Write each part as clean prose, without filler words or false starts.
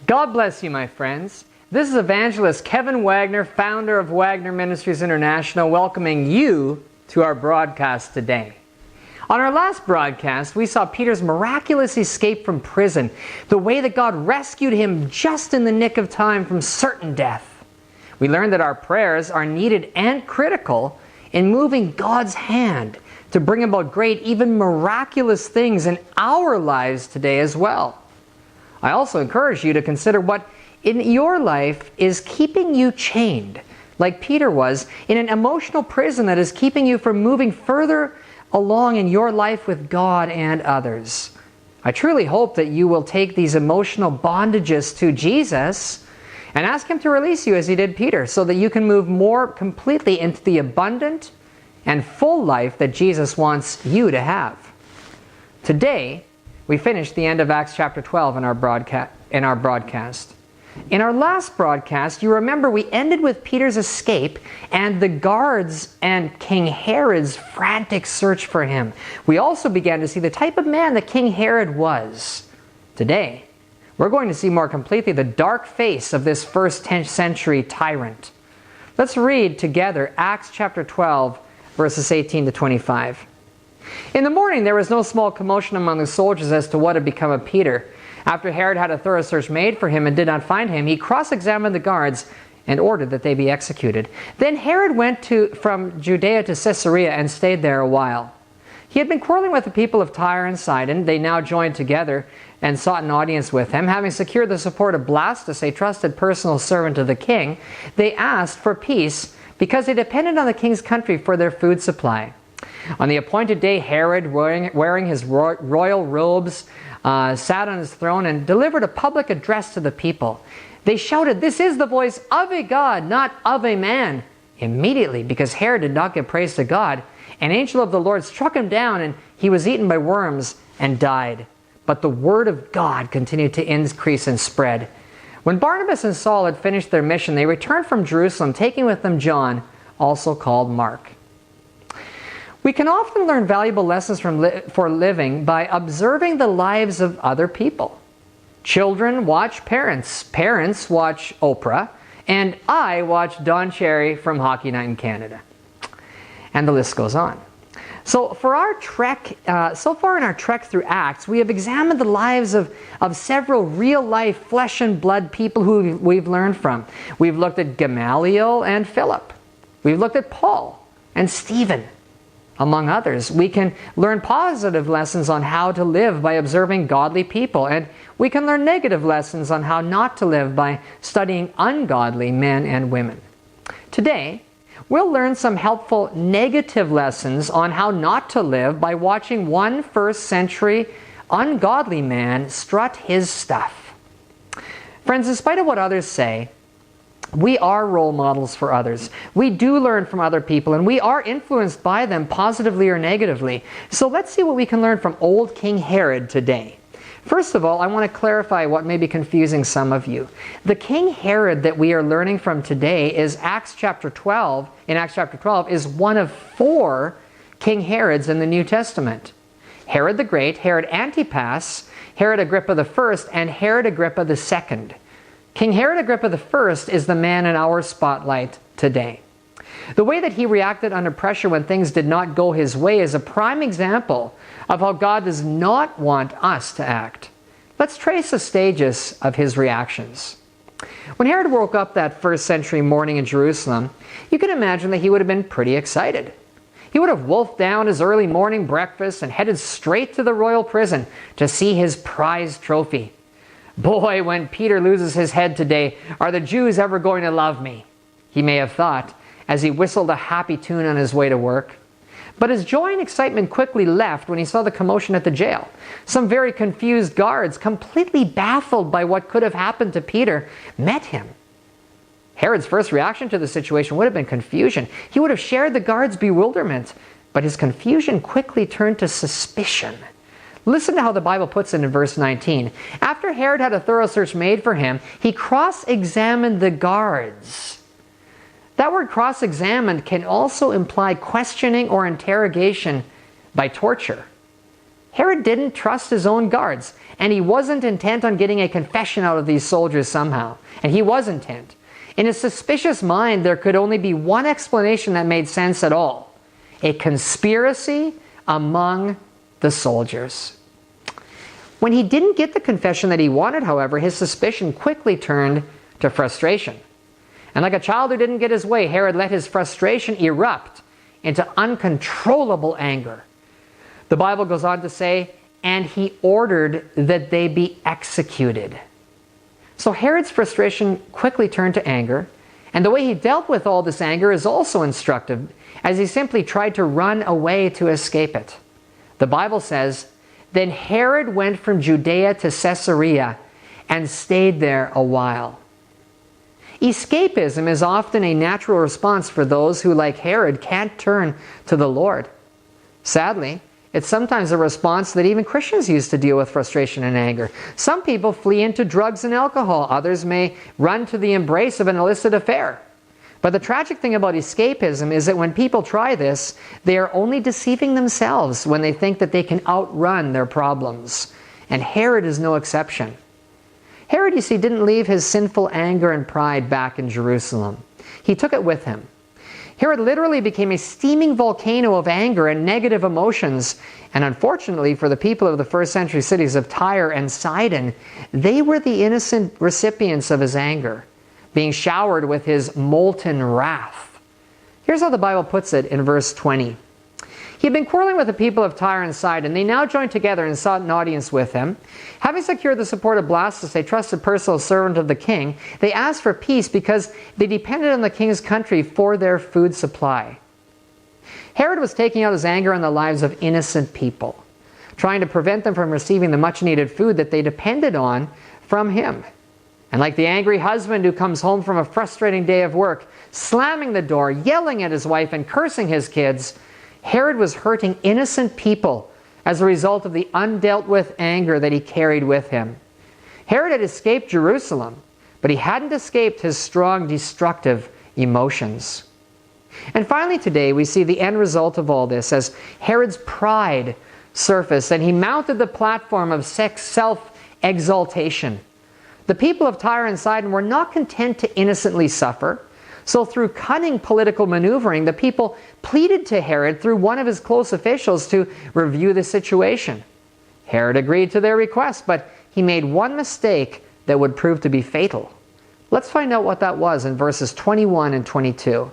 God bless you, my friends. This is evangelist Kevin Wagner, founder of Wagner Ministries International, welcoming you to our broadcast today. On our last broadcast, we saw Peter's miraculous escape from prison, the way that God rescued him just in the nick of time from certain death. We learned that our prayers are needed and critical in moving God's hand to bring about great, even miraculous things in our lives today as well. I also encourage you to consider what in your life is keeping you chained, like Peter was, in an emotional prison that is keeping you from moving further along in your life with God and others. I truly hope that you will take these emotional bondages to Jesus and ask Him to release you as He did Peter, so that you can move more completely into the abundant and full life that Jesus wants you to have. Today, we finished the end of Acts chapter 12 in our broadcast. In our last broadcast, you remember we ended with Peter's escape and the guards and King Herod's frantic search for him. We also began to see the type of man that King Herod was. Today, we're going to see more completely the dark face of this first century tyrant. Let's read together Acts chapter 12, verses 18 to 25. In the morning there was no small commotion among the soldiers as to what had become of Peter. After Herod had a thorough search made for him and did not find him, he cross-examined the guards and ordered that they be executed. Then Herod went from Judea to Caesarea and stayed there a while. He had been quarreling with the people of Tyre and Sidon. They now joined together and sought an audience with him. Having secured the support of Blastus, a trusted personal servant of the king, they asked for peace because they depended on the king's country for their food supply. On the appointed day, Herod, wearing his royal robes, sat on his throne and delivered a public address to the people. They shouted, "This is the voice of a God, not of a man." Immediately, because Herod did not give praise to God, an angel of the Lord struck him down, and he was eaten by worms and died. But the word of God continued to increase and spread. When Barnabas and Saul had finished their mission, they returned from Jerusalem, taking with them John, also called Mark. We can often learn valuable lessons for living by observing the lives of other people. Children watch parents, parents watch Oprah, and I watch Don Cherry from Hockey Night in Canada. And the list goes on. So for our trek, so far in our trek through Acts, we have examined the lives of several real-life flesh and blood people who we've learned from. We've looked at Gamaliel and Philip. We've looked at Paul and Stephen, among others. We can learn positive lessons on how to live by observing godly people, and we can learn negative lessons on how not to live by studying ungodly men and women. Today, we'll learn some helpful negative lessons on how not to live by watching one first-century ungodly man strut his stuff. Friends, in spite of what others say, we are role models for others. We do learn from other people, and we are influenced by them positively or negatively. So let's see what we can learn from old King Herod today. First of all, I want to clarify what may be confusing some of you. The King Herod that we are learning from today is Acts chapter 12. In Acts chapter 12 is one of 4 King Herods in the New Testament. Herod the Great, Herod Antipas, Herod Agrippa I, and Herod Agrippa II. King Herod Agrippa I is the man in our spotlight today. The way that he reacted under pressure when things did not go his way is a prime example of how God does not want us to act. Let's trace the stages of his reactions. When Herod woke up that first century morning in Jerusalem, you can imagine that he would have been pretty excited. He would have wolfed down his early morning breakfast and headed straight to the royal prison to see his prized trophy. "Boy, when Peter loses his head today, are the Jews ever going to love me?" he may have thought as he whistled a happy tune on his way to work. But his joy and excitement quickly left when he saw the commotion at the jail. Some very confused guards, completely baffled by what could have happened to Peter, met him. Herod's first reaction to the situation would have been confusion. He would have shared the guards' bewilderment, but his confusion quickly turned to suspicion. Listen to how the Bible puts it in verse 19. After Herod had a thorough search made for him, he cross-examined the guards. That word cross-examined can also imply questioning or interrogation by torture. Herod didn't trust his own guards, and he wasn't intent on getting a confession out of these soldiers somehow. And he was intent. In his suspicious mind, there could only be one explanation that made sense at all: a conspiracy among the soldiers. When he didn't get the confession that he wanted, however, his suspicion quickly turned to frustration. And like a child who didn't get his way, Herod let his frustration erupt into uncontrollable anger. The Bible goes on to say, and he ordered that they be executed. So Herod's frustration quickly turned to anger, and the way he dealt with all this anger is also instructive, as he simply tried to run away to escape it. The Bible says, then Herod went from Judea to Caesarea and stayed there a while. Escapism is often a natural response for those who, like Herod, can't turn to the Lord. Sadly, it's sometimes a response that even Christians use to deal with frustration and anger. Some people flee into drugs and alcohol. Others may run to the embrace of an illicit affair. But the tragic thing about escapism is that when people try this, they are only deceiving themselves when they think that they can outrun their problems. And Herod is no exception. Herod, you see, didn't leave his sinful anger and pride back in Jerusalem. He took it with him. Herod literally became a steaming volcano of anger and negative emotions. And unfortunately for the people of the first century cities of Tyre and Sidon, they were the innocent recipients of his anger, being showered with his molten wrath. Here's how the Bible puts it in verse 20. He had been quarreling with the people of Tyre and Sidon. They now joined together and sought an audience with him. Having secured the support of Blastus, a trusted personal servant of the king, they asked for peace because they depended on the king's country for their food supply. Herod was taking out his anger on the lives of innocent people, trying to prevent them from receiving the much-needed food that they depended on from him. And like the angry husband who comes home from a frustrating day of work, slamming the door, yelling at his wife, and cursing his kids, Herod was hurting innocent people as a result of the undealt with anger that he carried with him. Herod had escaped Jerusalem, but he hadn't escaped his strong, destructive emotions. And finally today we see the end result of all this as Herod's pride surfaced and he mounted the platform of self-exaltation. The people of Tyre and Sidon were not content to innocently suffer. So through cunning political maneuvering, the people pleaded to Herod through one of his close officials to review the situation. Herod agreed to their request, but he made one mistake that would prove to be fatal. Let's find out what that was in verses 21 and 22.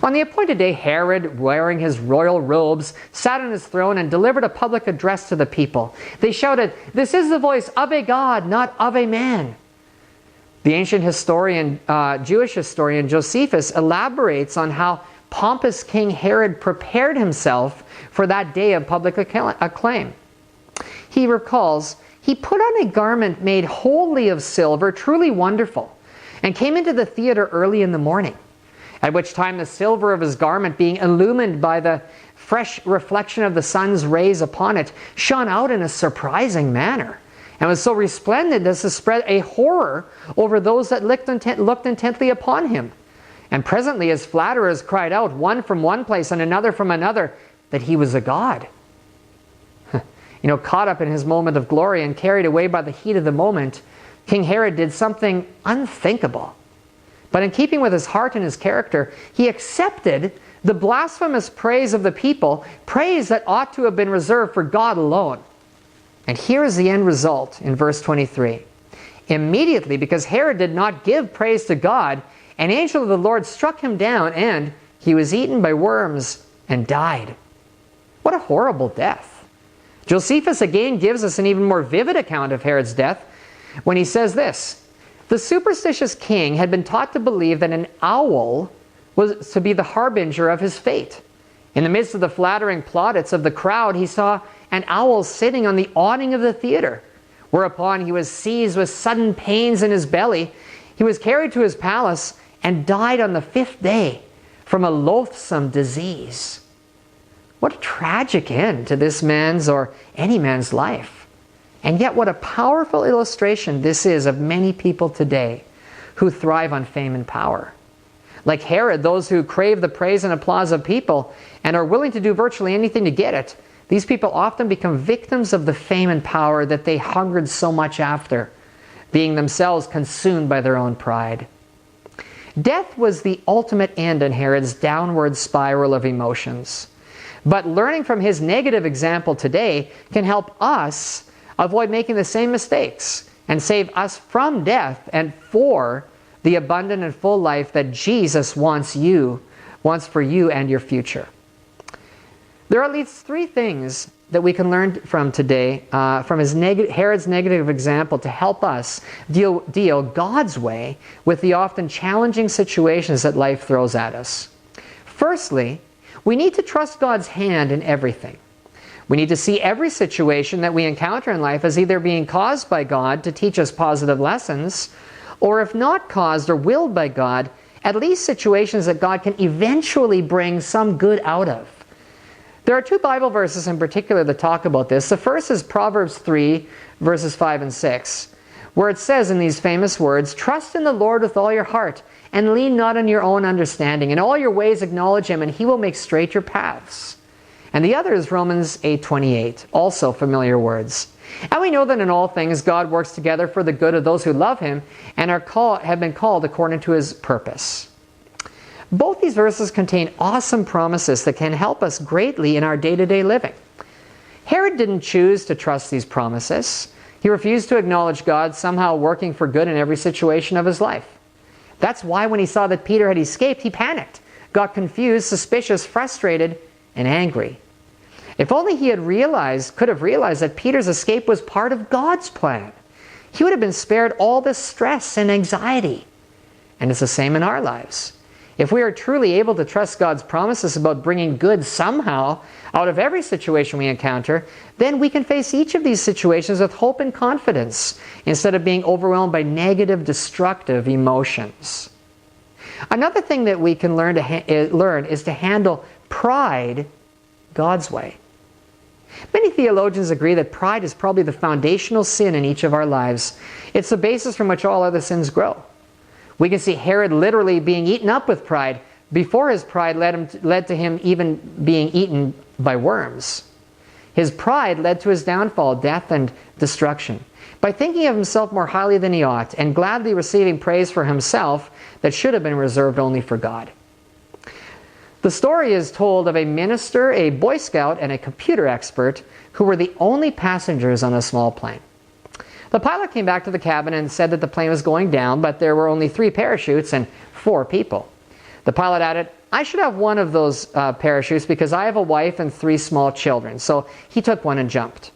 On the appointed day, Herod, wearing his royal robes, sat on his throne and delivered a public address to the people. They shouted, "This is the voice of a God, not of a man." The ancient historian, Jewish historian Josephus elaborates on how pompous King Herod prepared himself for that day of public acclaim. He recalls, he put on a garment made wholly of silver, truly wonderful, and came into the theater early in the morning, at which time the silver of his garment, being illumined by the fresh reflection of the sun's rays upon it, shone out in a surprising manner, and was so resplendent as to spread a horror over those that looked intently upon him. And presently his flatterers cried out, one from one place and another from another, that he was a god. Caught up in his moment of glory and carried away by the heat of the moment, King Herod did something unthinkable. But in keeping with his heart and his character, he accepted the blasphemous praise of the people, praise that ought to have been reserved for God alone. And here is the end result in verse 23. Immediately, because Herod did not give praise to God, an angel of the Lord struck him down, and he was eaten by worms and died. What a horrible death. Josephus again gives us an even more vivid account of Herod's death when he says this: the superstitious king had been taught to believe that an owl was to be the harbinger of his fate. In the midst of the flattering plaudits of the crowd, he saw an owl sitting on the awning of the theater, whereupon he was seized with sudden pains in his belly. He was carried to his palace and died on the 5th day from a loathsome disease. What a tragic end to this man's or any man's life. And yet what a powerful illustration this is of many people today who thrive on fame and power. Like Herod, those who crave the praise and applause of people and are willing to do virtually anything to get it, These people often become victims of the fame and power that they hungered so much after, being themselves consumed by their own pride. Death was the ultimate end in Herod's downward spiral of emotions. But learning from his negative example today can help us avoid making the same mistakes and save us from death and for the abundant and full life that Jesus wants for you and your future. There are at least 3 things that we can learn from today, from Herod's negative example, to help us deal God's way with the often challenging situations that life throws at us. Firstly, we need to trust God's hand in everything. We need to see every situation that we encounter in life as either being caused by God to teach us positive lessons, or if not caused or willed by God, at least situations that God can eventually bring some good out of. There are 2 Bible verses in particular that talk about this. The first is Proverbs 3, verses 5 and 6, where it says in these famous words, "Trust in the Lord with all your heart, and lean not on your own understanding. In all your ways acknowledge Him, and He will make straight your paths." And the other is Romans 8:28, also familiar words. "And we know that in all things God works together for the good of those who love Him and have been called according to His purpose." Both these verses contain awesome promises that can help us greatly in our day-to-day living. Herod didn't choose to trust these promises. He refused to acknowledge God somehow working for good in every situation of his life. That's why when he saw that Peter had escaped, he panicked, got confused, suspicious, frustrated, and angry. If only he could have realized that Peter's escape was part of God's plan, he would have been spared all this stress and anxiety. And it's the same in our lives. If we are truly able to trust God's promises about bringing good somehow out of every situation we encounter, then we can face each of these situations with hope and confidence instead of being overwhelmed by negative, destructive emotions. Another thing that we can learn is to handle pride God's way. Many theologians agree that pride is probably the foundational sin in each of our lives. It's the basis from which all other sins grow. We can see Herod literally being eaten up with pride before his pride led to him even being eaten by worms. His pride led to his downfall, death, and destruction. By thinking of himself more highly than he ought and gladly receiving praise for himself that should have been reserved only for God. The story is told of a minister, a Boy Scout, and a computer expert who were the only passengers on a small plane. The pilot came back to the cabin and said that the plane was going down, but there were only 3 parachutes and 4 people. The pilot added, "I should have one of those parachutes because I have a wife and 3 small children." So he took one and jumped.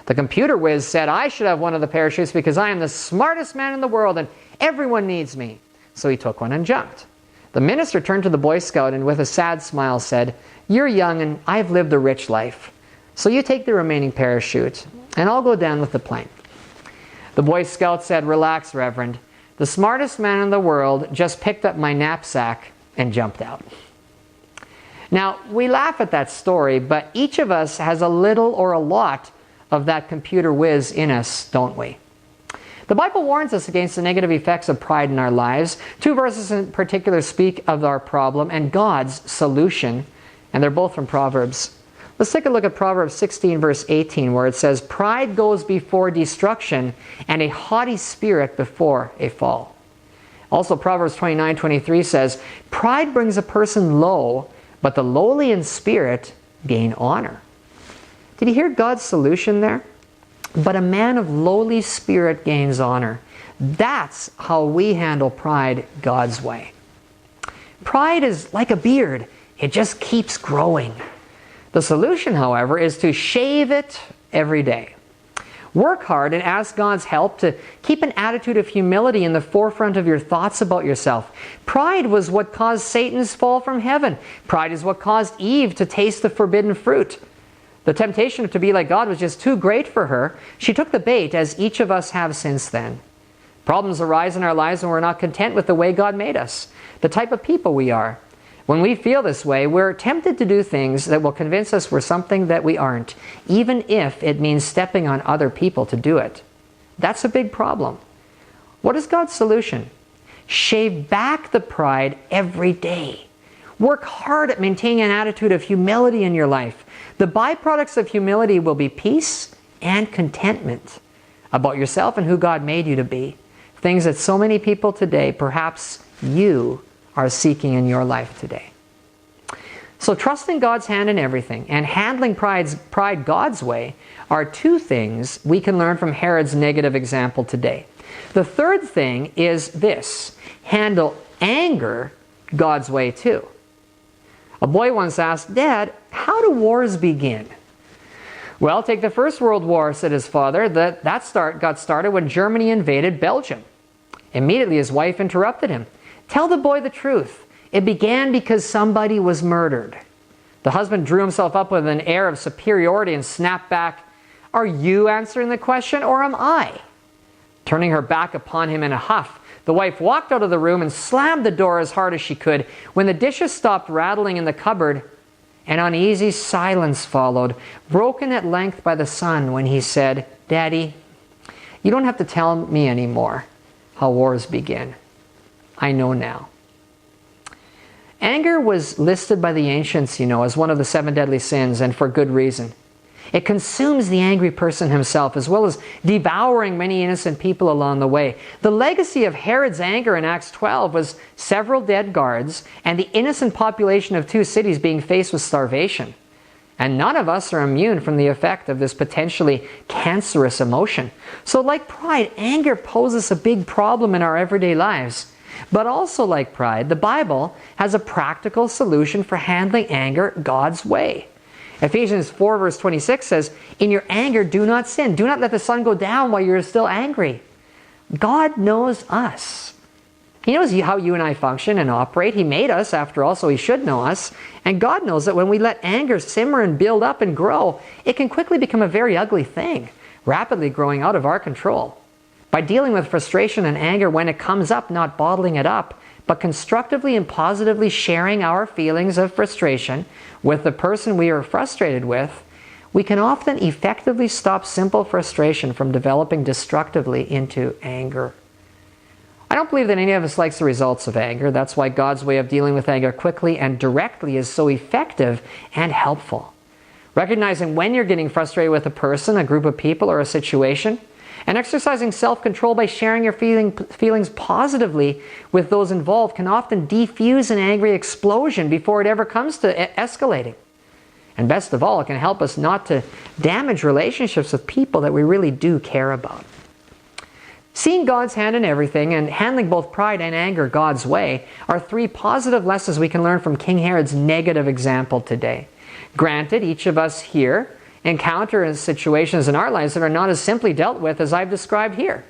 The computer whiz said, "I should have one of the parachutes because I am the smartest man in the world and everyone needs me." So he took one and jumped. The minister turned to the Boy Scout and with a sad smile said, "You're young and I've lived a rich life. So you take the remaining parachute and I'll go down with the plane." The Boy Scout said, "Relax, Reverend. The smartest man in the world just picked up my knapsack and jumped out." Now, we laugh at that story, but each of us has a little or a lot of that computer whiz in us, don't we? The Bible warns us against the negative effects of pride in our lives. 2 verses in particular speak of our problem and God's solution, and they're both from Proverbs. Let's take a look at Proverbs 16, verse 18, where it says, "Pride goes before destruction, and a haughty spirit before a fall." Also, Proverbs 29:23 says, "Pride brings a person low, but the lowly in spirit gain honor." Did you hear God's solution there? But a man of lowly spirit gains honor. That's how we handle pride God's way. Pride is like a beard. It just keeps growing. The solution, however, is to shave it every day. Work hard and ask God's help to keep an attitude of humility in the forefront of your thoughts about yourself. Pride was what caused Satan's fall from heaven. Pride is what caused Eve to taste the forbidden fruit. The temptation to be like God was just too great for her. She took the bait, as each of us have since then. Problems arise in our lives when we're not content with the way God made us, the type of people we are. When we feel this way, we're tempted to do things that will convince us we're something that we aren't, even if it means stepping on other people to do it. That's a big problem. What is God's solution? Shave back the pride every day. Work hard at maintaining an attitude of humility in your life. The byproducts of humility will be peace and contentment about yourself and who God made you to be. Things that so many people today, perhaps you, are seeking in your life today. So trusting God's hand in everything and handling pride God's way are two things we can learn from Herod's negative example today. The third thing is this: handle anger God's way too. A boy once asked, "Dad, how do wars begin?" "Well, take the First World War," said his father. That got started when Germany invaded Belgium. Immediately his wife interrupted him. "Tell the boy the truth. It began because somebody was murdered." The husband drew himself up with an air of superiority and snapped back, "Are you answering the question, or am I?" Turning her back upon him in a huff, the wife walked out of the room and slammed the door as hard as she could. When the dishes stopped rattling in the cupboard, an uneasy silence followed, broken at length by the son when he said, "Daddy, you don't have to tell me anymore how wars begin. I know now." Anger was listed by the ancients, as one of the 7 deadly sins, and for good reason. It consumes the angry person himself, as well as devouring many innocent people along the way. The legacy of Herod's anger in Acts 12 was several dead guards and the innocent population of 2 cities being faced with starvation. And none of us are immune from the effect of this potentially cancerous emotion. So like pride, anger poses a big problem in our everyday lives. But also like pride, the Bible has a practical solution for handling anger God's way. Ephesians 4 verse 26 says, "In your anger do not sin. Do not let the sun go down while you're still angry." God knows us. He knows how you and I function and operate. He made us, after all, so He should know us. And God knows that when we let anger simmer and build up and grow, it can quickly become a very ugly thing, rapidly growing out of our control. By dealing with frustration and anger when it comes up, not bottling it up, but constructively and positively sharing our feelings of frustration with the person we are frustrated with, we can often effectively stop simple frustration from developing destructively into anger. I don't believe that any of us likes the results of anger. That's why God's way of dealing with anger quickly and directly is so effective and helpful. Recognizing when you're getting frustrated with a person, a group of people, or a situation, and exercising self-control by sharing your feelings positively with those involved can often defuse an angry explosion before it ever comes to escalating. And best of all, it can help us not to damage relationships with people that we really do care about. Seeing God's hand in everything and handling both pride and anger God's way are 3 positive lessons we can learn from King Herod's negative example today. Granted, each of us here encounter situations in our lives that are not as simply dealt with as I've described here.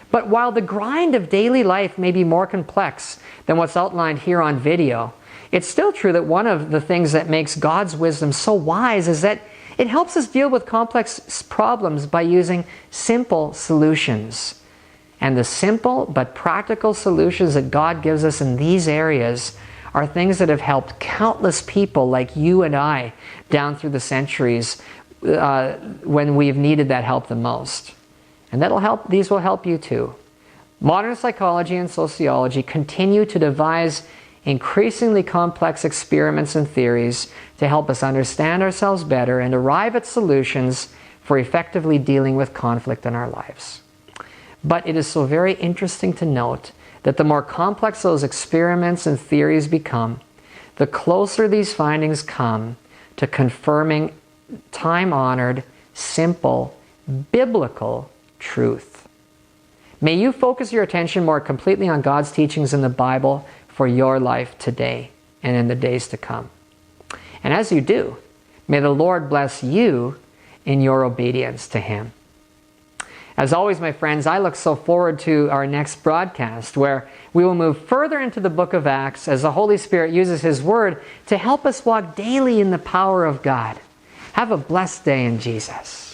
But while the grind of daily life may be more complex than what's outlined here on video, it's still true that one of the things that makes God's wisdom so wise is that it helps us deal with complex problems by using simple solutions. And the simple but practical solutions that God gives us in these areas are things that have helped countless people like you and I down through the centuries when we've needed that help the most. And these will help you too. Modern psychology and sociology continue to devise increasingly complex experiments and theories to help us understand ourselves better and arrive at solutions for effectively dealing with conflict in our lives. But it is so very interesting to note that the more complex those experiments and theories become, the closer these findings come to confirming time-honored, simple, biblical truth. May you focus your attention more completely on God's teachings in the Bible for your life today and in the days to come. And as you do, may the Lord bless you in your obedience to Him. As always, my friends, I look so forward to our next broadcast where we will move further into the book of Acts as the Holy Spirit uses His Word to help us walk daily in the power of God. Have a blessed day in Jesus.